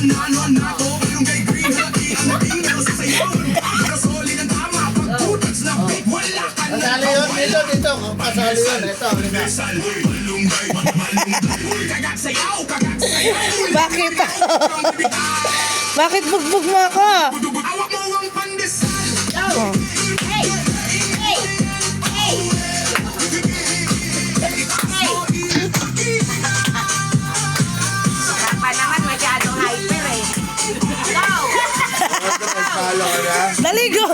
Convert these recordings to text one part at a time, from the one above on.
Kasali yun dito. Kasali yun. Ito. Bakit? Bakit bugbog mo ako? Oh. Hey! Hey! Hey! Sarap naman masyadong hyper eh. Hello! Daligo!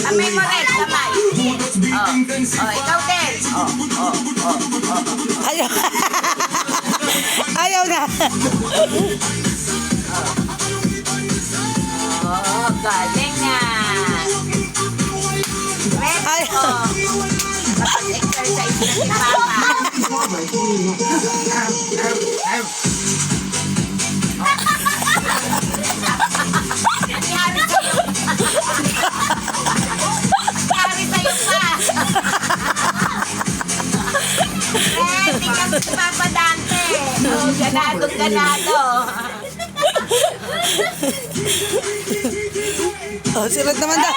Kamay mo rin, kamay. Ikaw din. Ayaw. Ayaw na. Galing na. Ayaw. Exercise na si Papa. Nangyari sa'yo. Nangyari sa'yo pa. Tingnan mo si Papa Dante. Ganado. Oh, sunod naman daw.